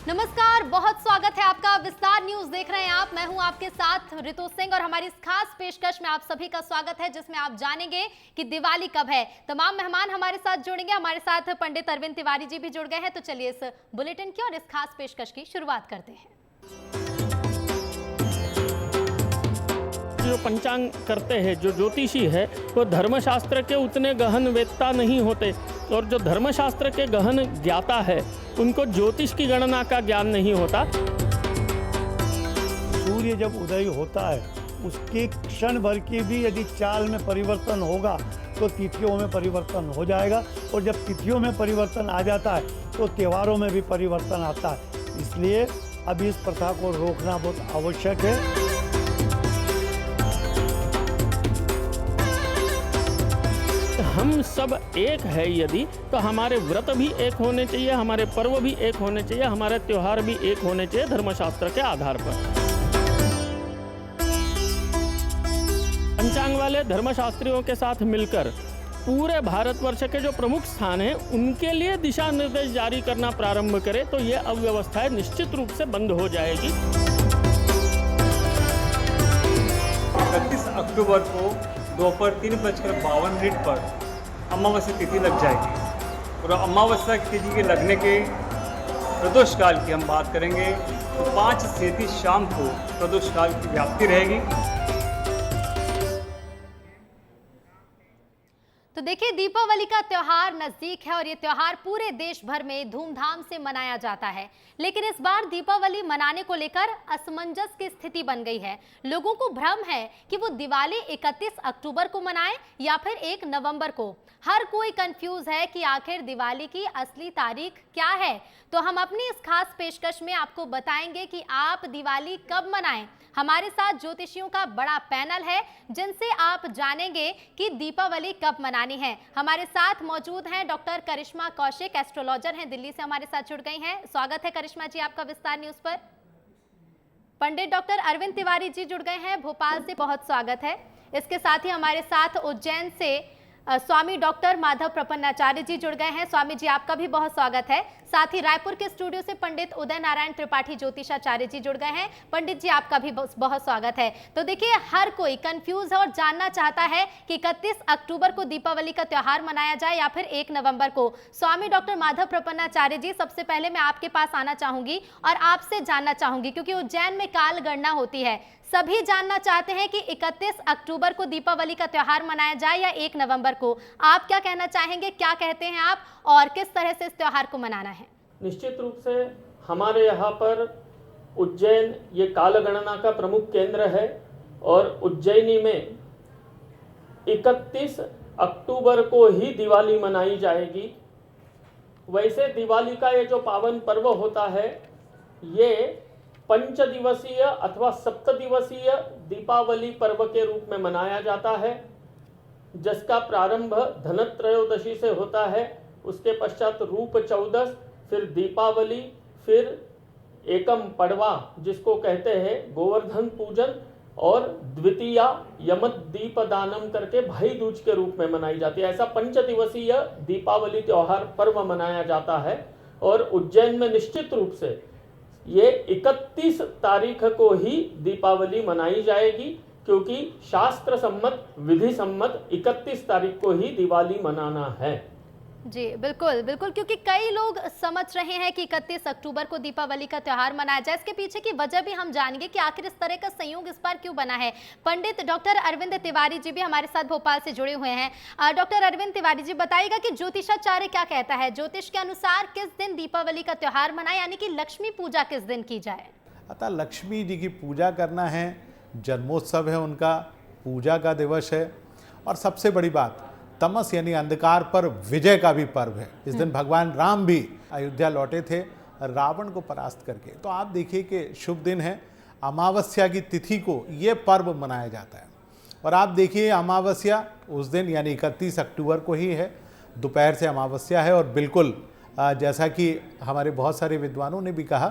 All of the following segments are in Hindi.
नमस्कार, बहुत स्वागत है आपका। विस्तार न्यूज देख रहे हैं आप। मैं हूं आपके साथ रितु सिंह और हमारी इस खास पेशकश में आप सभी का स्वागत है जिसमें आप जानेंगे कि दिवाली कब है। तमाम मेहमान हमारे साथ जुड़ेंगे। हमारे साथ पंडित अरविंद तिवारी जी भी जुड़ गए हैं। तो चलिए इस बुलेटिन की और इस खास पेशकश की शुरुआत करते हैं। जो पंचांग करते हैं, जो ज्योतिषी है, वो धर्मशास्त्र के उतने गहन वेत्ता नहीं होते, और जो धर्मशास्त्र के गहन ज्ञाता है उनको ज्योतिष की गणना का ज्ञान नहीं होता। सूर्य जब उदय होता है उसके क्षण भर की भी यदि चाल में परिवर्तन होगा तो तिथियों में परिवर्तन हो जाएगा, और जब तिथियों में परिवर्तन आ जाता है तो त्योहारों में भी परिवर्तन आता है। इसलिए अब इस प्रथा को रोकना बहुत आवश्यक है। हम सब एक है यदि, तो हमारे व्रत भी एक होने चाहिए, हमारे पर्व भी एक होने चाहिए, हमारे त्योहार भी एक होने चाहिए धर्मशास्त्र के आधार पर। पंचांग वाले धर्मशास्त्रियों के साथ मिलकर पूरे भारतवर्ष के जो प्रमुख स्थान हैं उनके लिए दिशा निर्देश जारी करना प्रारंभ करें तो ये अव्यवस्थाएं निश्चित रूप से बंद हो जाएगी। 31 अक्टूबर को दोपहर 3:52 पर अमावस्या तिथि लग जाएगी, और अमावस्या तिथि के लगने के प्रदोष काल की हम बात करेंगे तो 5 से 30 शाम को प्रदोष काल की व्याप्ति रहेगी। तो देखिए, दीपावली का त्योहार नजदीक है और ये त्योहार पूरे देश भर में धूमधाम से मनाया जाता है। लेकिन इस बार दीपावली मनाने को लेकर असमंजस की स्थिति बन गई है। लोगों को भ्रम है कि वो दिवाली 31 अक्टूबर को मनाएं या फिर 1 नवंबर को। हर कोई कंफ्यूज है कि आखिर दिवाली की असली तारीख क्या है। तो हम अपनी इस खास पेशकश में आपको बताएंगे कि आप दिवाली कब मनाएं। हमारे साथ ज्योतिषियों का बड़ा पैनल है जिनसे आप जानेंगे कि दीपावली कब मनानी है। हमारे साथ मौजूद हैं डॉक्टर करिश्मा कौशिक, एस्ट्रोलॉजर हैं, दिल्ली से हमारे साथ जुड़ गई हैं। स्वागत है करिश्मा जी आपका विस्तार न्यूज पर। पंडित डॉक्टर अरविंद तिवारी जी जुड़ गए हैं, भोपाल से, बहुत स्वागत है। इसके साथ ही हमारे साथ उज्जैन से स्वामी डॉक्टर माधव प्रपन्नाचार्य जी जुड़ गए हैं। स्वामी जी आपका भी बहुत स्वागत है। साथ ही रायपुर के स्टूडियो से पंडित उदय नारायण त्रिपाठी ज्योतिषाचार्य जी जुड़ गए हैं। पंडित जी आपका भी बहुत स्वागत है। तो देखिए, हर कोई कंफ्यूज है और जानना चाहता है कि 31 अक्टूबर को दीपावली का त्योहार मनाया जाए या फिर 1 नवंबर को। स्वामी डॉक्टर माधव प्रपन्नाचार्य जी, सबसे पहले मैं आपके पास आना चाहूंगी और आपसे जानना चाहूंगी, क्योंकि उज्जैन में काल गणना होती है, सभी जानना चाहते हैं कि 31 अक्टूबर को दीपावली का त्योहार मनाया जाए या 1 नवंबर को। आप क्या कहना चाहेंगे, क्या कहते हैं आप, और किस तरह से इस त्योहार को मनाना है? निश्चित रूप से हमारे यहाँ पर उज्जैन ये काल गणना का प्रमुख केंद्र है, और उज्जैनी में 31 अक्टूबर को ही दिवाली मनाई जाएगी। वैसे दिवाली का ये जो पावन पर्व होता है ये 5 दिवसीय अथवा 7 दिवसीय दीपावली पर्व के रूप में मनाया जाता है, जिसका प्रारंभ धनत्रयोदशी से होता है। उसके पश्चात रूप चौदस, फिर दीपावली, फिर एकम पड़वा जिसको कहते हैं गोवर्धन पूजन, और द्वितीया यमत दीपदानम करके भाई दूज के रूप में मनाई जाती है। ऐसा 5 दिवसीय दीपावली त्योहार पर्व मनाया जाता है। और उज्जैन में निश्चित रूप से ये 31 तारीख को ही दीपावली मनाई जाएगी, क्योंकि शास्त्र सम्मत, विधि सम्मत 31 तारीख को ही दिवाली मनाना है। जी बिल्कुल बिल्कुल, क्योंकि कई लोग समझ रहे हैं कि 31 अक्टूबर को दीपावली का त्योहार मनाया जाए। इसके पीछे की वजह भी हम जानेंगे कि आखिर इस तरह का संयोग इस बार क्यों बना है। पंडित डॉक्टर अरविंद तिवारी जी भी हमारे साथ भोपाल से जुड़े हुए हैं। डॉक्टर अरविंद तिवारी जी, बताइएगा कि ज्योतिषाचार्य क्या कहता है, ज्योतिष के अनुसार किस दिन दीपावली का त्योहार मनाए, यानी कि लक्ष्मी पूजा किस दिन की जाए? अतः लक्ष्मी जी की पूजा करना है, जन्मोत्सव है उनका, पूजा का दिवस है, और सबसे बड़ी बात तमस यानी अंधकार पर विजय का भी पर्व है। इस दिन भगवान राम भी अयोध्या लौटे थे रावण को परास्त करके। तो आप देखिए कि शुभ दिन है, अमावस्या की तिथि को ये पर्व मनाया जाता है। और आप देखिए अमावस्या उस दिन यानी 31 अक्टूबर को ही है, दोपहर से अमावस्या है। और बिल्कुल जैसा कि हमारे बहुत सारे विद्वानों ने भी कहा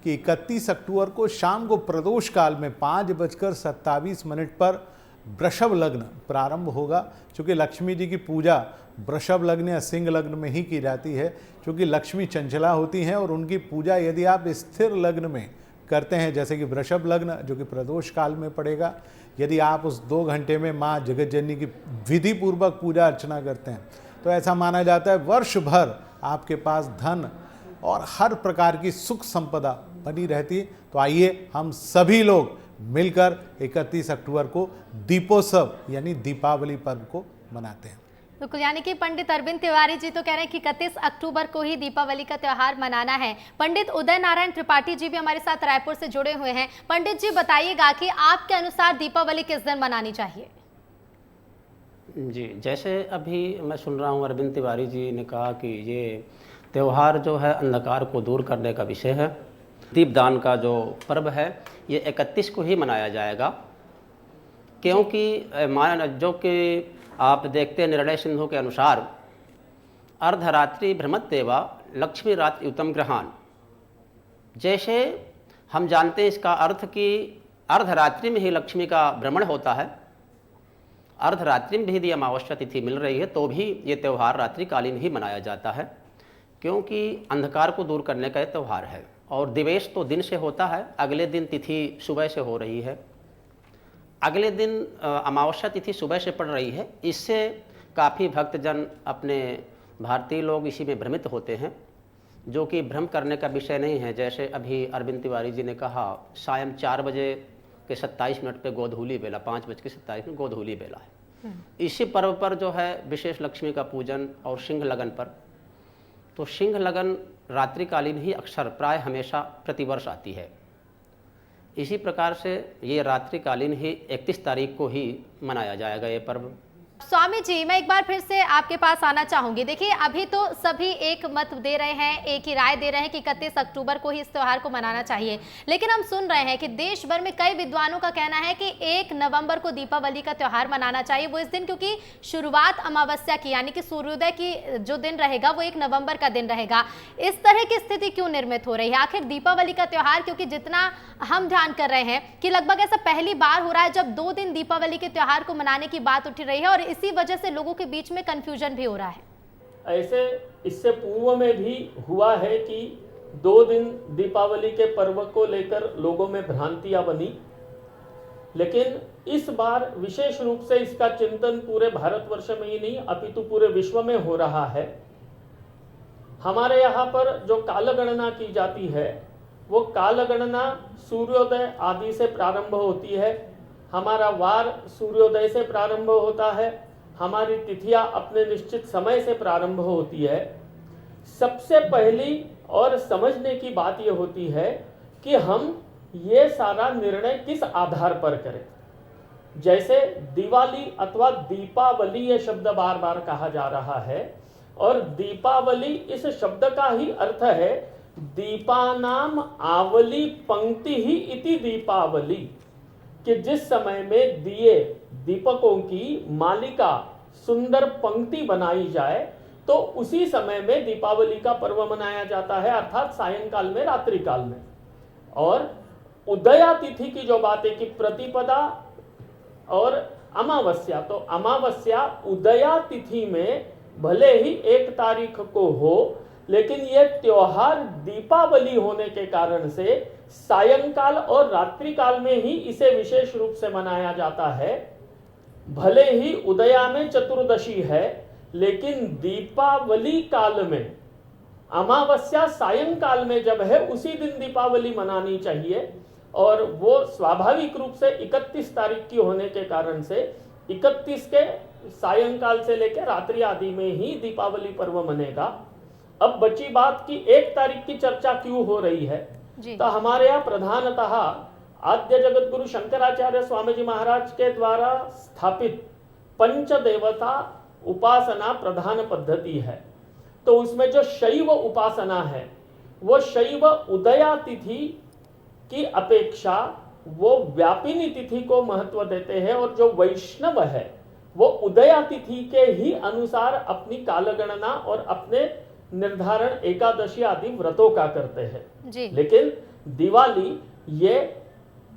कि 31 अक्टूबर को शाम को प्रदोष काल में 5:27 पर वृषभ लग्न प्रारंभ होगा। क्योंकि लक्ष्मी जी की पूजा वृषभ लग्न या सिंह लग्न में ही की जाती है, क्योंकि लक्ष्मी चंचला होती हैं और उनकी पूजा यदि आप स्थिर लग्न में करते हैं, जैसे कि वृषभ लग्न जो कि प्रदोष काल में पड़ेगा, यदि आप उस 2 घंटे में माँ जगत जननी की विधि पूर्वक पूजा अर्चना करते हैं तो ऐसा माना जाता है वर्ष भर आपके पास धन और हर प्रकार की सुख संपदा बनी रहती है। तो आइए हम सभी लोग मिलकर 31 अक्टूबर को दीपोत्सव यानी दीपावली पर्व को मनाते हैं। बिल्कुल, यानी कि पंडित अरविंद तिवारी जी तो कह रहे हैं कि 31 अक्टूबर को ही दीपावली का त्यौहार मनाना है। पंडित उदय नारायण त्रिपाठी जी भी हमारे साथ रायपुर से जुड़े हुए हैं। पंडित जी बताइएगा कि आपके अनुसार दीपावली किस दिन मनानी चाहिए? जी, जैसे अभी मैं सुन रहा हूँ अरविंद तिवारी जी ने कहा कि ये त्यौहार जो है अंधकार को दूर करने का विषय है। दीपदान का जो पर्व है ये 31 को ही मनाया जाएगा, क्योंकि जो कि आप देखते हैं निर्णय सिंधु के अनुसार अर्धरात्रि भ्रमत्येवा लक्ष्मी रात्रि उत्तम ग्रहान। जैसे हम जानते हैं इसका अर्थ कि अर्धरात्रि में ही लक्ष्मी का भ्रमण होता है, अर्धरात्रि में भी यदि अमावस्या तिथि मिल रही है तो भी ये त्यौहार रात्रिकालीन ही मनाया जाता है, क्योंकि अंधकार को दूर करने का ये त्यौहार है। और दिवेश तो दिन से होता है, अगले दिन तिथि सुबह से हो रही है, अगले दिन अमावस्या तिथि सुबह से पड़ रही है। इससे काफ़ी भक्तजन अपने भारतीय लोग इसी में भ्रमित होते हैं, जो कि भ्रम करने का विषय नहीं है। जैसे अभी अरविंद तिवारी जी ने कहा सायं 4 बजे के 27 मिनट पे गोधूली बेला, 5:27 में गोधूली बेला है। इसी पर्व पर जो है विशेष लक्ष्मी का पूजन। और सिंह लगन पर तो सिंह लगन रात्रिकालीन ही अक्सर प्राय हमेशा प्रतिवर्ष आती है। इसी प्रकार से ये रात्रिकालीन ही 31 तारीख को ही मनाया जाएगा ये पर्व। स्वामी जी, मैं एक बार फिर से आपके पास आना चाहूंगी। देखिए, अभी तो सभी एक मत दे रहे हैं, एक ही राय दे रहे हैं कि 31 अक्टूबर को ही इस त्यौहार को मनाना चाहिए, लेकिन हम सुन रहे हैं कि देश भर में कई विद्वानों का कहना है कि 1 नवंबर को दीपावली का त्यौहार मनाना चाहिए। वो इस दिन क्योंकि शुरुआत अमावस्या की यानी कि सूर्योदय की जो दिन रहेगा वो 1 नवंबर का दिन रहेगा। इस तरह की स्थिति क्यों निर्मित हो रही है? आखिर दीपावली का त्यौहार, क्योंकि जितना हम ध्यान कर रहे हैं कि लगभग ऐसा पहली बार हो रहा है जब 2 दिन दीपावली के त्यौहार को मनाने की बात उठ रही है, और इसी वजह से लोगों के बीच में कंफ्यूजन भी हो रहा है। ऐसे इससे पूर्व में भी हुआ है कि 2 दिन दीपावली के पर्व को लेकर लोगों में भ्रांतियां बनी, लेकिन इस बार विशेष रूप से इसका चिंतन पूरे भारतवर्ष में ही नहीं अपितु पूरे विश्व में हो रहा है। हमारे यहाँ पर जो कालगणना की जाती है वो कालगणना सूर्योदय आदि से प्रारंभ होती है। हमारा वार सूर्योदय से प्रारंभ होता है, हमारी तिथियां अपने निश्चित समय से प्रारंभ होती है। सबसे पहली और समझने की बात यह होती है कि हम ये सारा निर्णय किस आधार पर करें। जैसे दिवाली अथवा दीपावली ये शब्द बार बार कहा जा रहा है, और दीपावली इस शब्द का ही अर्थ है दीपानाम आवली पंक्ति ही इति दीपावली, कि जिस समय में दिए दीपकों की मालिका सुंदर पंक्ति बनाई जाए तो उसी समय में दीपावली का पर्व मनाया जाता है, अर्थात सायंकाल में, रात्रि काल में। और उदया तिथि की जो बात है कि प्रतिपदा और अमावस्या, तो अमावस्या उदया तिथि में भले ही 1 तारीख को हो, लेकिन यह त्योहार दीपावली होने के कारण से सायंकाल और रात्रि काल में ही इसे विशेष रूप से मनाया जाता है। भले ही उदया में चतुर्दशी है, लेकिन दीपावली काल में, अमावस्या सायंकाल में जब है उसी दिन दीपावली मनानी चाहिए। और वो स्वाभाविक रूप से 31 तारीख की होने के कारण से 31 के सायंकाल से लेकर रात्रि आदि में ही दीपावली पर्व मनेगा। अब बची बात कि 1 तारीख की चर्चा क्यों हो रही है, तो हमारे यहाँ प्रधानतः आद्य जगत गुरु शंकराचार्य स्वामी जी महाराज के द्वारा स्थापित पंचदेवता उपासना प्रधान पद्धति है। तो उसमें जो शैव उपासना है वो शैव उदया तिथि की अपेक्षा वो व्यापिनी तिथि को महत्व देते हैं, और जो वैष्णव है वो उदया तिथि के ही अनुसार अपनी कालगणना और अपने निर्धारण एकादशी आदि व्रतों का करते हैं। लेकिन दिवाली ये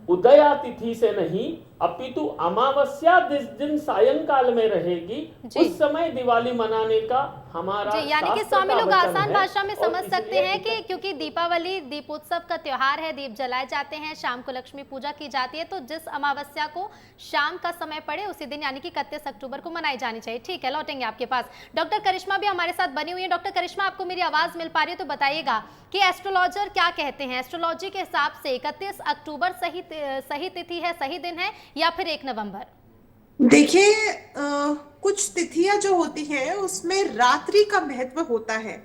उदया तिथि से नहीं अपितु अमावस्या जिस दिन सायंकाल में रहेगी जी। उस समय दिवाली मनाने का हमारा जी, यानी कि शास्त्र स्वामी का लोग वचन आसान है। भाषा में और समझ सकते इसलिए हैं कि क्योंकि दीपावली दीपोत्सव का त्योहार है, दीप जलाए जाते हैं, शाम को लक्ष्मी पूजा की जाती है, तो जिस अमावस्या को शाम का समय पड़े उसी दिन यानी कि 31 अक्टूबर को मनाई जानी चाहिए। ठीक है, लौटेंगे आपके पास। डॉक्टर करिश्मा भी हमारे साथ बनी हुई है। डॉक्टर करिश्मा, आपको मेरी आवाज मिल पा रही है तो बताइएगा कि एस्ट्रोलॉजर क्या कहते हैं? एस्ट्रोलॉजी के हिसाब से 31 अक्टूबर सही तिथि है, सही दिन है या फिर 1 नवंबर? देखिए, कुछ तिथियां जो होती हैं उसमें रात्रि का महत्व होता है,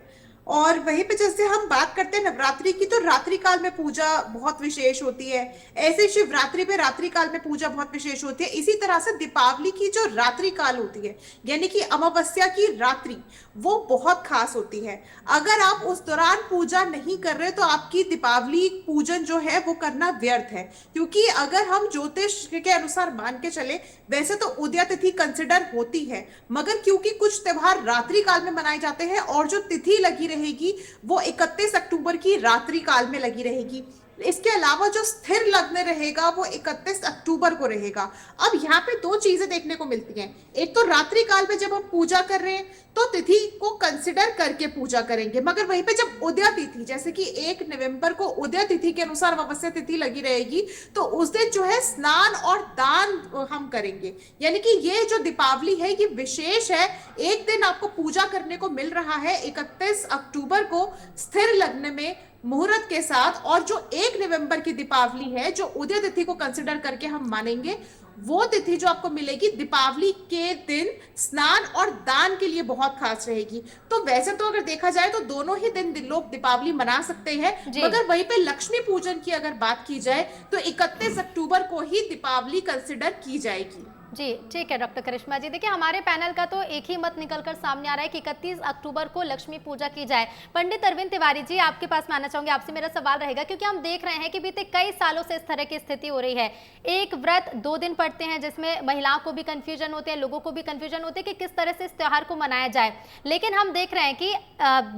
और वहीं पे जैसे हम बात करते हैं नवरात्रि की, तो रात्रि काल में पूजा बहुत विशेष होती है। ऐसे शिवरात्रि पे रात्रि काल में पूजा बहुत विशेष होती है। इसी तरह से दीपावली की जो रात्रि काल होती है, यानी कि अमावस्या की रात्रि, वो बहुत खास होती है। अगर आप उस दौरान पूजा नहीं कर रहे तो आपकी दीपावली पूजन जो है वो करना व्यर्थ है। क्योंकि अगर हम ज्योतिष के अनुसार मान के चले, वैसे तो उदया तिथि कंसिडर होती है, मगर क्योंकि कुछ त्योहार रात्रि काल में मनाए जाते हैं और जो तिथि लगी रहेगी वो 31 अक्टूबर की रात्रि काल में लगी रहेगी। इसके अलावा जो स्थिर लग्न रहेगा वो 31 अक्टूबर को रहेगा। अब यहाँ पे दो चीजें देखने को मिलती हैं। एक तो रात्रि काल में जब हम पूजा कर रहे हैं तो तिथि को कंसिडर करके पूजा करेंगे, मगर वहीं पे जब उदया तिथि, जैसे कि 1 नवंबर को उदया तिथि के अनुसार अमावस्या तिथि लगी रहेगी, तो उस दिन जो है स्नान और दान हम करेंगे। यानी कि ये जो दीपावली है ये विशेष है। एक दिन आपको पूजा करने को मिल रहा है 31 अक्टूबर को स्थिर लग्न में मुहूर्त के साथ, और जो 1 नवंबर की दीपावली है जो उदय तिथि को कंसिडर करके हम मानेंगे, वो तिथि जो आपको मिलेगी दीपावली के दिन स्नान और दान के लिए बहुत खास रहेगी। तो वैसे तो अगर देखा जाए तो दोनों ही दिन लोग दीपावली मना सकते हैं, मगर वहीं पे लक्ष्मी पूजन की अगर बात की जाए तो 31 अक्टूबर को ही दीपावली कंसिडर की जाएगी। जी ठीक है डॉक्टर करिश्मा जी। देखिए हमारे पैनल का तो एक ही मत निकलकर सामने आ रहा है कि 31 अक्टूबर को लक्ष्मी पूजा की जाए। पंडित अरविंद तिवारी जी, आपके पास मैं आना चाहूंगी, आपसे मेरा सवाल रहेगा क्योंकि हम देख रहे हैं कि बीते कई सालों से इस तरह की स्थिति हो रही है। एक व्रत 2 दिन पड़ते हैं जिसमें महिलाओं को भी कंफ्यूजन होते हैं, लोगों को भी कंफ्यूजन होते हैं कि किस तरह से इस त्योहार को मनाया जाए। लेकिन हम देख रहे हैं कि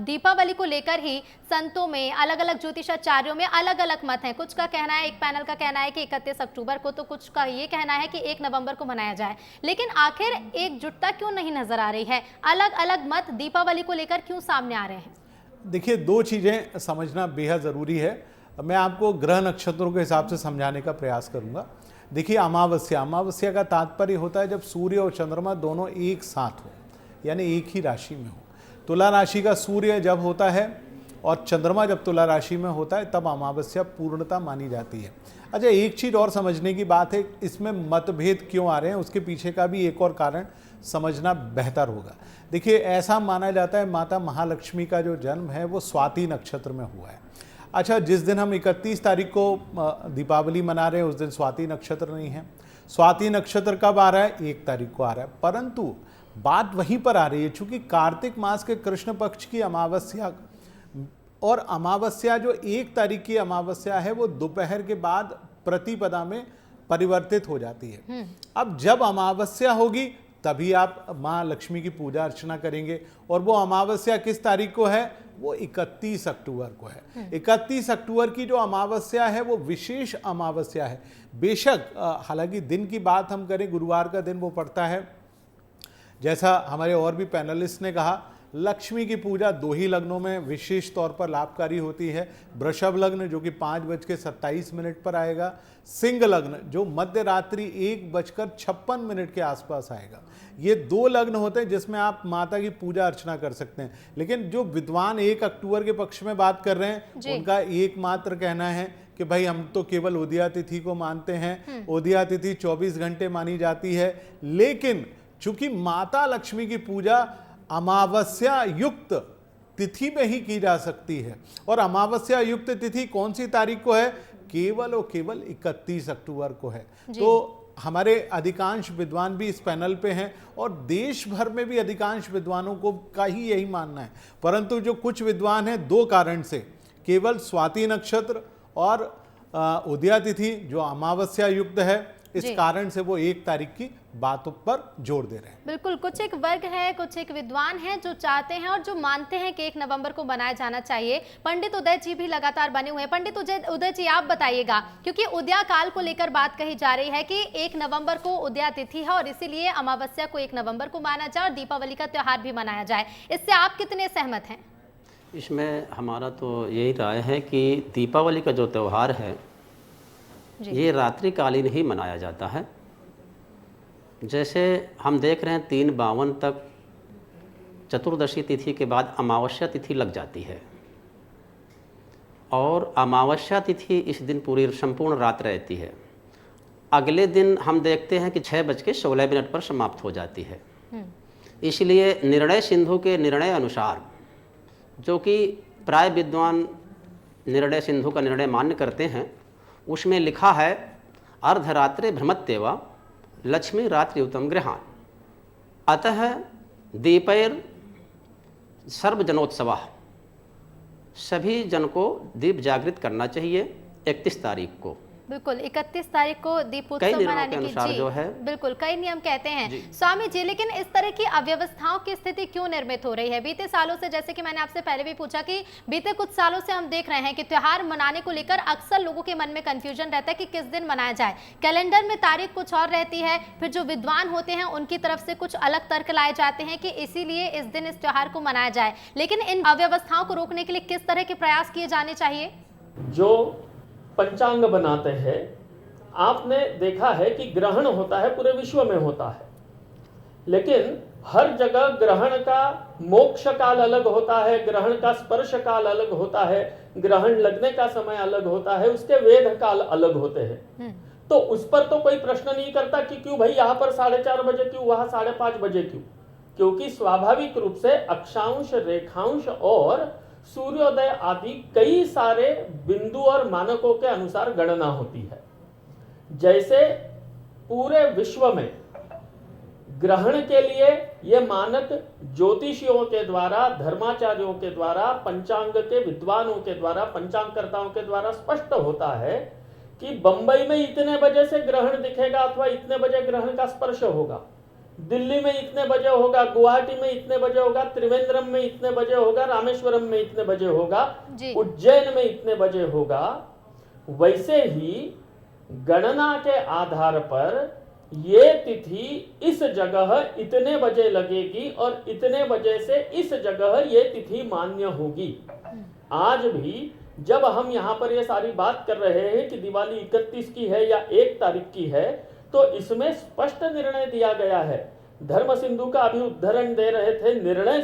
दीपावली को लेकर ही संतों में, अलग अलग ज्योतिषाचार्यों में अलग अलग मत हैं। कुछ का कहना है, एक पैनल का कहना है कि 31 अक्टूबर को, तो कुछ का ये कहना है कि 1 नवंबर को मनाया जाए। लेकिन आखिर एकजुटता क्यों नहीं नजर आ रही है? अलग अलग मत दीपावली को लेकर क्यों सामने आ रहे हैं? देखिए, दो चीज़ें समझना बेहद ज़रूरी है। मैं आपको ग्रह नक्षत्रों के हिसाब से समझाने का प्रयास करूंगा। देखिए, अमावस्या का तात्पर्य होता है जब सूर्य और चंद्रमा दोनों एक साथ हो, यानी एक ही राशि में हो। तुला राशि का सूर्य जब होता है और चंद्रमा जब तुला राशि में होता है तब अमावस्या पूर्णता मानी जाती है। अच्छा, एक चीज़ और समझने की बात है, इसमें मतभेद क्यों आ रहे हैं उसके पीछे का भी एक और कारण समझना बेहतर होगा। देखिए, ऐसा माना जाता है माता महालक्ष्मी का जो जन्म है वो स्वाति नक्षत्र में हुआ है। अच्छा, जिस दिन हम 31 तारीख को दीपावली मना रहे हैं उस दिन स्वाति नक्षत्र नहीं है। स्वाति नक्षत्र कब आ रहा है? 1 तारीख को आ रहा है। परंतु बात वहीं पर आ रही है, चूंकि कार्तिक मास के कृष्ण पक्ष की अमावस्या और अमावस्या जो 1 तारीख की अमावस्या है वो दोपहर के बाद प्रतिपदा में परिवर्तित हो जाती है। अब जब अमावस्या होगी तभी आप माँ लक्ष्मी की पूजा अर्चना करेंगे, और वो अमावस्या किस तारीख को है? वो 31 अक्टूबर को है। 31 अक्टूबर की जो अमावस्या है वो विशेष अमावस्या है। बेशक हालांकि दिन की बात हम करें, गुरुवार का दिन वो पड़ता है, जैसा हमारे और भी पैनलिस्ट ने कहा, लक्ष्मी की पूजा 2 ही लग्नों में विशेष तौर पर लाभकारी होती है। वृषभ लग्न जो कि 5:27 पर आएगा, सिंह लग्न जो मध्य रात्रि 1:56 के आसपास आएगा। ये 2 लग्न होते हैं जिसमें आप माता की पूजा अर्चना कर सकते हैं। लेकिन जो विद्वान 1 अक्टूबर के पक्ष में बात कर रहे हैं उनका एकमात्र कहना है कि भाई हम तो केवल उदया तिथि को मानते हैं। उदया तिथि 24 घंटे मानी जाती है, लेकिन चूंकि माता लक्ष्मी की पूजा अमावस्या युक्त तिथि में ही की जा सकती है, और अमावस्या युक्त तिथि कौन सी तारीख को है? केवल और केवल 31 अक्टूबर को है। तो हमारे अधिकांश विद्वान भी इस पैनल पे हैं और देश भर में भी अधिकांश विद्वानों को का ही यही मानना है। परंतु जो कुछ विद्वान हैं 2 कारण से केवल स्वाति नक्षत्र और उदया तिथि जो अमावस्या युक्त है इस जी। कारण से वो 1 तारीख की बातों पर जोर दे रहे हैं। बिल्कुल, कुछ एक वर्ग है, कुछ एक विद्वान हैं जो चाहते हैं और जो मानते हैं कि 1 नवंबर को मनाया जाना चाहिए। पंडित उदय जी भी लगातार बने हुए हैं। पंडित उदय जी, आप बताइएगा, क्योंकि उदया काल को लेकर बात कही जा रही है कि 1 नवंबर को उदया तिथि है और इसीलिए अमावस्या को 1 नवंबर को माना जाए और दीपावली का त्योहार भी मनाया जाए। इससे आप कितने सहमत हैं? इसमें हमारा तो यही राय है कि दीपावली का जो त्यौहार है ये रात्रिकालीन ही मनाया जाता है। जैसे हम देख रहे हैं 3/52 तक चतुर्दशी तिथि के बाद अमावस्या तिथि लग जाती है और अमावस्या तिथि इस दिन पूरी संपूर्ण रात रहती है। अगले दिन हम देखते हैं कि 6:16 पर समाप्त हो जाती है। इसलिए निर्णय सिंधु के निर्णय अनुसार, जो कि प्राय विद्वान निर्णय सिंधु का निर्णय मान्य करते हैं, उसमें लिखा है अर्धरात्रे भ्रमत्येव लक्ष्मी रात्रियुतम गृहान अतः दीपैर सर्वजनोत्सव, सभी जन को दीप जागृत करना चाहिए 31 तारीख को। बिल्कुल, 31 तारीख को कई दीपोत्सव नियमों मनाने के की अनुसार जो है बिल्कुल कई नियम कहते हैं स्वामी जी। लेकिन इस तरह की अव्यवस्थाओं की स्थिति क्यों निर्मित हो रही है? बीते सालों से, जैसे कि मैंने आपसे पहले भी पूछा, कि बीते कुछ सालों से हम देख रहे हैं कि त्योहार मनाने को लेकर अक्सर लोगों के मन में कंफ्यूजन रहता है कि किस दिन मनाया जाए। कैलेंडर में तारीख कुछ और रहती है, फिर जो विद्वान होते हैं उनकी तरफ से कुछ अलग तर्क लाए जाते हैं कि इसीलिए इस दिन इस त्योहार को मनाया जाए। लेकिन इन अव्यवस्थाओं को रोकने के लिए किस तरह के प्रयास किए जाने चाहिए? जो पंचांग बनाते हैं, आपने देखा है कि ग्रहण होता है, पूरे विश्व में होता है, लेकिन हर जगह ग्रहण का मोक्ष काल अलग होता है, ग्रहण का स्पर्श काल अलग होता है, ग्रहण लगने का समय अलग होता है, उसके वेद काल अलग होते हैं। तो उस पर तो कोई प्रश्न नहीं करता कि क्यों भाई यहाँ पर 4:30 बजे क्यों, वहां 5:30 बजे क्यों? क्योंकि स्वाभाविक रूप से अक्षांश, रेखांश और सूर्योदय आदि कई सारे बिंदु और मानकों के अनुसार गणना होती है। जैसे पूरे विश्व में ग्रहण के लिए ये मानक ज्योतिषियों के द्वारा, धर्माचार्यों के द्वारा, पंचांग के विद्वानों के द्वारा, पंचांगकर्ताओं के द्वारा स्पष्ट होता है कि बंबई में इतने बजे से ग्रहण दिखेगा अथवा इतने बजे ग्रहण का स्पर्श होगा, दिल्ली में इतने बजे होगा, गुवाहाटी में इतने बजे होगा, त्रिवेंद्रम में इतने बजे होगा, रामेश्वरम में इतने बजे होगा, उज्जैन में इतने बजे होगा। वैसे ही गणना के आधार पर ये तिथि इस जगह इतने बजे लगेगी और इतने बजे से इस जगह ये तिथि मान्य होगी। आज भी जब हम यहाँ पर ये सारी बात कर रहे हैं कि दिवाली 31 की है या 1 तारीख की है, तो इसमें स्पष्ट निर्णय दिया गया है। धर्म सिंधु का अभी उद्धरण दे रहे थे निर्णय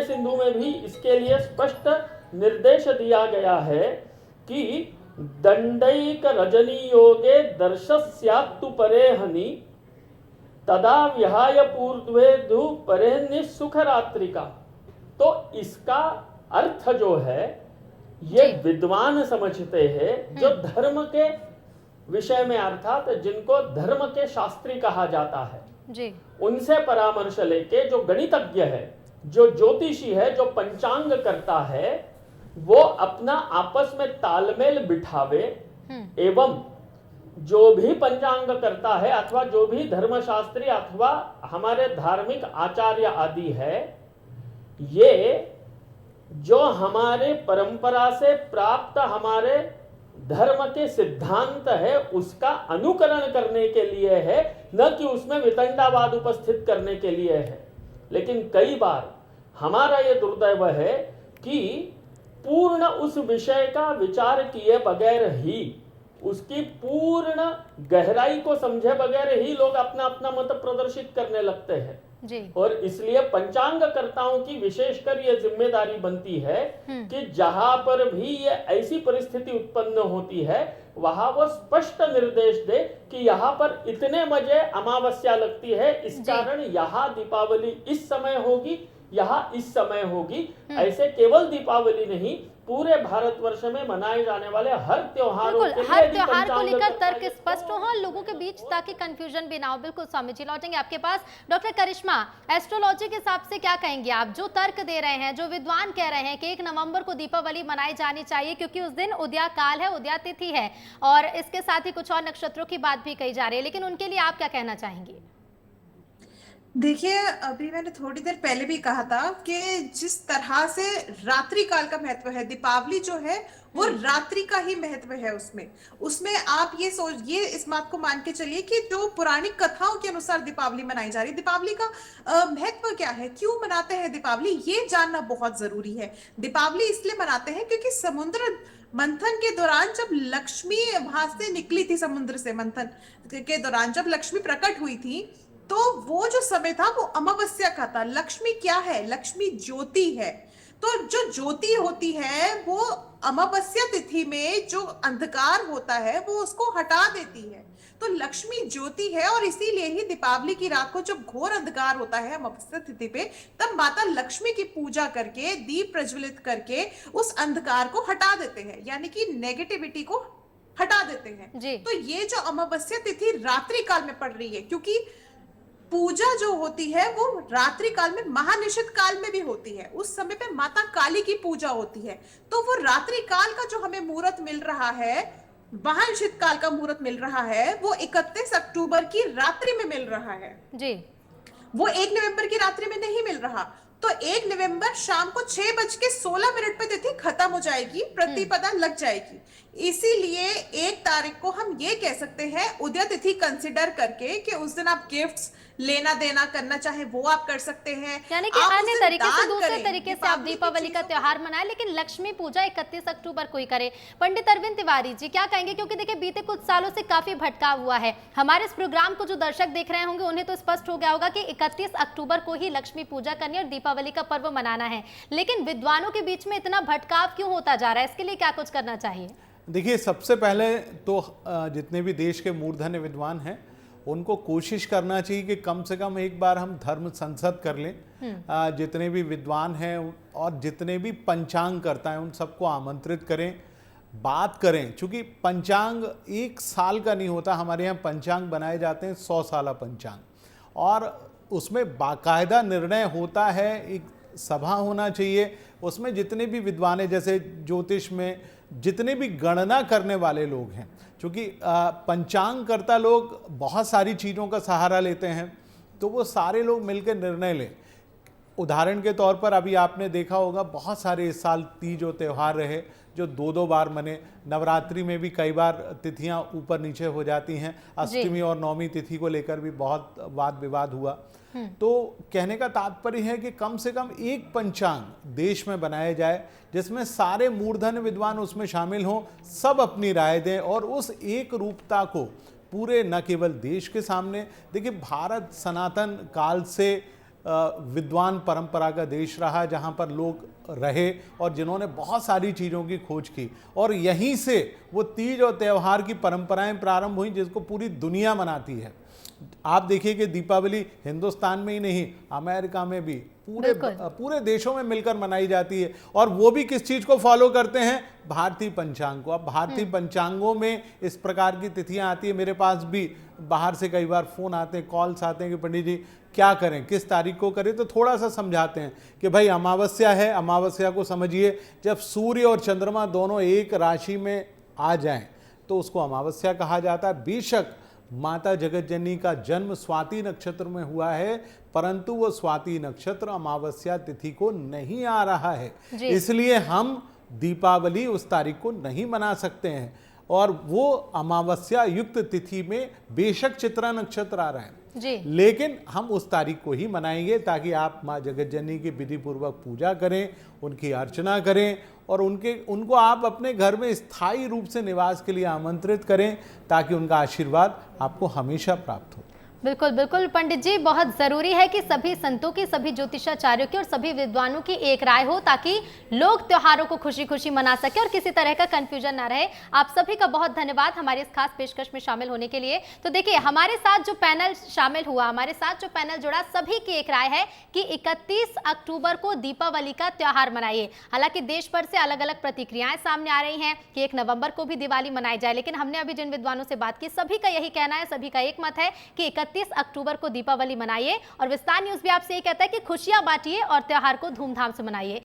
सिंधु में भी इसके लिए स्पष्ट निर्देश दिया गया है कि दंडैक रजनी योगे दर्शस्यात्तु परे हनि तदा विहाय पूर्वेदु परे सुख रात्रिका। तो इसका अर्थ जो है ये विद्वान समझते हैं, जो धर्म के विषय में, अर्थात जिनको धर्म के शास्त्री कहा जाता है जी, उनसे परामर्श लेके, जो गणितज्ञ है, जो ज्योतिषी है, जो पंचांग करता है, वो अपना आपस में तालमेल बिठावे एवं जो भी पंचांग करता है अथवा जो भी धर्मशास्त्री अथवा हमारे धार्मिक आचार्य आदि है, ये जो हमारे परंपरा से प्राप्त हमारे धर्म के सिद्धांत है उसका अनुकरण करने के लिए है, न कि उसमें वितंडावाद उपस्थित करने के लिए है। लेकिन कई बार हमारा ये दुर्दैव है कि पूर्ण उस विषय का विचार किए बगैर ही, उसकी पूर्ण गहराई को समझे बगैर ही लोग अपना अपना मत प्रदर्शित करने लगते हैं जी। और इसलिए पंचांगकर्ताओं की विशेषकर ये जिम्मेदारी बनती है कि जहां पर भी ये ऐसी परिस्थिति उत्पन्न होती है वहां वो स्पष्ट निर्देश दे कि यहाँ पर इतने बजे अमावस्या लगती है, इस कारण यहाँ दीपावली इस समय होगी, यहाँ इस समय होगी। ऐसे केवल दीपावली नहीं, पूरे भारतवर्ष में मनाए जाने वाले हर त्योहारों बिल्कुल, के लिए हर यदि त्योहार को पंचांग लेकर करता तर्क है स्पष्ट हो और लोगों के बीच ताकि कंफ्यूजन भी ना हो। बिल्कुल स्वामी जी, लौटेंगे आपके पास। डॉक्टर करिश्मा, एस्ट्रोलॉजी के हिसाब से क्या कहेंगे आप? जो तर्क दे रहे हैं, जो विद्वान कह रहे हैं कि 1 नवंबर को दीपावली मनाई जानी चाहिए क्योंकि उस दिन उदया काल है, उदया तिथि है, और इसके साथ ही कुछ और नक्षत्रों की बात भी कही जा रही है, लेकिन उनके लिए आप क्या कहना चाहेंगे? देखिए, अभी मैंने थोड़ी देर पहले भी कहा था कि जिस तरह से रात्रि काल का महत्व है, दीपावली जो है वो रात्रि का ही महत्व है। उसमें उसमें आप ये इस बात को मान के चलिए कि जो पौराणिक कथाओं के अनुसार दीपावली मनाई जा रही है, दीपावली का महत्व क्या है, क्यों मनाते हैं दीपावली, ये जानना बहुत जरूरी है। दीपावली इसलिए मनाते हैं क्योंकि समुद्र मंथन के दौरान जब लक्ष्मी वहां से निकली थी, समुद्र से मंथन के दौरान जब लक्ष्मी प्रकट हुई थी, तो वो जो समय था वो अमावस्या का था। लक्ष्मी क्या है? लक्ष्मी ज्योति है। तो जो ज्योति होती है वो अमावस्या तिथि में जो अंधकार होता है वो उसको हटा देती है। तो लक्ष्मी ज्योति है और इसीलिए ही दीपावली की रात को जब घोर अंधकार होता है अमावस्या तिथि पे, तब माता लक्ष्मी की पूजा करके, दीप प्रज्वलित करके उस अंधकार को हटा देते हैं, यानी कि नेगेटिविटी को हटा देते हैं जी। तो ये जो अमावस्या तिथि रात्रि काल में पड़ रही है, क्योंकि पूजा जो होती है वो रात्रि काल में, महानिषद काल में भी होती है, उस समय पे माता काली की पूजा होती है। तो वो रात्रि काल का जो हमें मुहूर्त मिल रहा है, महानिषद काल का मुहूर्त मिल रहा है, वो 31 अक्टूबर की रात्रि में मिल रहा है जी। वो 1 नवंबर की रात्रि में नहीं मिल रहा। तो 1 नवंबर शाम को 6:16 पे तिथि खत्म हो जाएगी, प्रतिपदा लग जाएगी। इसीलिए 1 तारीख को हम ये कह सकते हैं उदय तिथि कंसिडर करके कि उस दिन आप गिफ्ट्स लेना देना करना चाहे वो आप कर सकते हैं, यानी कि आप उस अन्य दिन तरीके से, दान दूसरे करें, तरीके से आप की दीपावली का चीजों त्योहार मनाएं, लेकिन लक्ष्मी पूजा 31 अक्टूबर को ही करें। पंडित अरविंद तिवारी जी, क्या कहेंगे? क्योंकि देखिए बीते कुछ सालों से काफी भटकाव हुआ है। हमारे इस प्रोग्राम को जो दर्शक देख रहे होंगे उन्हें तो स्पष्ट हो गया होगा कि 31 अक्टूबर को ही लक्ष्मी पूजा करनी और दीपावली का पर्व मनाना है, लेकिन विद्वानों के बीच में इतना भटकाव क्यों होता जा रहा है? इसके लिए क्या कुछ करना चाहिए? देखिए, सबसे पहले तो जितने भी देश के मूर्धन्य विद्वान हैं उनको कोशिश करना चाहिए कि कम से कम एक बार हम धर्म संसद कर लें। जितने भी विद्वान हैं और जितने भी पंचांग करता है उन सबको आमंत्रित करें, बात करें। चूँकि पंचांग 1 साल का नहीं होता, हमारे यहाँ पंचांग बनाए जाते हैं 100 साला पंचांग, और उसमें बाकायदा निर्णय होता है। एक सभा होना चाहिए, उसमें जितने भी विद्वान हैं, जैसे ज्योतिष में जितने भी गणना करने वाले लोग हैं, क्योंकि पंचांग करता लोग बहुत सारी चीज़ों का सहारा लेते हैं, तो वो सारे लोग मिलकर निर्णय लें। उदाहरण के तौर पर अभी आपने देखा होगा बहुत सारे इस साल तीज और त्यौहार रहे जो 2-2 बार मने। नवरात्रि में भी कई बार तिथियां ऊपर नीचे हो जाती हैं। अष्टमी और नवमी तिथि को लेकर भी बहुत वाद विवाद हुआ। तो कहने का तात्पर्य है कि कम से कम एक पंचांग देश में बनाया जाए जिसमें सारे मूर्धन्य विद्वान उसमें शामिल हों, सब अपनी राय दें और उस एक रूपता को पूरे न केवल देश के सामने। देखिए, भारत सनातन काल से विद्वान परंपरा का देश रहा, जहाँ पर लोग रहे और जिन्होंने बहुत सारी चीज़ों की खोज की, और यहीं से वो तीज और त्यौहार की परंपराएं प्रारंभ हुई जिसको पूरी दुनिया मनाती है। आप देखिए कि दीपावली हिंदुस्तान में ही नहीं, अमेरिका में भी पूरे देशों में मिलकर मनाई जाती है। और वो भी किस चीज़ को फॉलो करते हैं? भारतीय पंचांग को। अब भारतीय पंचांगों में इस प्रकार की तिथियां आती है। मेरे पास भी बाहर से कई बार फ़ोन आते हैं, कॉल्स आते हैं कि पंडित जी क्या करें, किस तारीख को करें, तो थोड़ा सा समझाते हैं कि भाई अमावस्या है, अमावस्या को समझिए, जब सूर्य और चंद्रमा दोनों एक राशि में आ जाएं तो उसको अमावस्या कहा जाता है। बेशक माता जगत जननी का जन्म स्वाति नक्षत्र में हुआ है, परंतु वो स्वाति नक्षत्र अमावस्या तिथि को नहीं आ रहा है, इसलिए हम दीपावली उस तारीख को नहीं मना सकते हैं। और वो अमावस्या युक्त तिथि में बेशक चित्रा नक्षत्र आ रहा है जी, लेकिन हम उस तारीख को ही मनाएंगे ताकि आप माँ जगत जननी की विधि पूर्वक पूजा करें, उनकी अर्चना करें और उनको आप अपने घर में स्थायी रूप से निवास के लिए आमंत्रित करें ताकि उनका आशीर्वाद आपको हमेशा प्राप्त हो। बिल्कुल बिल्कुल पंडित जी, बहुत जरूरी है कि सभी संतों की, सभी ज्योतिषाचार्यों की और सभी विद्वानों की एक राय हो ताकि लोग त्योहारों को खुशी खुशी मना सके और किसी तरह का कंफ्यूजन ना रहे। आप सभी का बहुत धन्यवाद हमारी इस खास पेशकश में शामिल होने के लिए। तो देखिए, हमारे साथ जो पैनल शामिल हुआ, हमारे साथ जो पैनल जुड़ा, सभी की एक राय है कि 31 अक्टूबर को दीपावली का त्योहार मनाइए। हालांकि देश भर से अलग अलग प्रतिक्रियाएं सामने आ रही हैं कि 1 नवंबर को भी दिवाली मनाई जाए, लेकिन हमने अभी जिन विद्वानों से बात की, सभी का यही कहना है, सभी का एक मत है कि 31 अक्टूबर को दीपावली मनाइए। और विस्तार न्यूज भी आपसे ये कहता है कि खुशियां बांटिए और त्योहार को धूमधाम से मनाइए।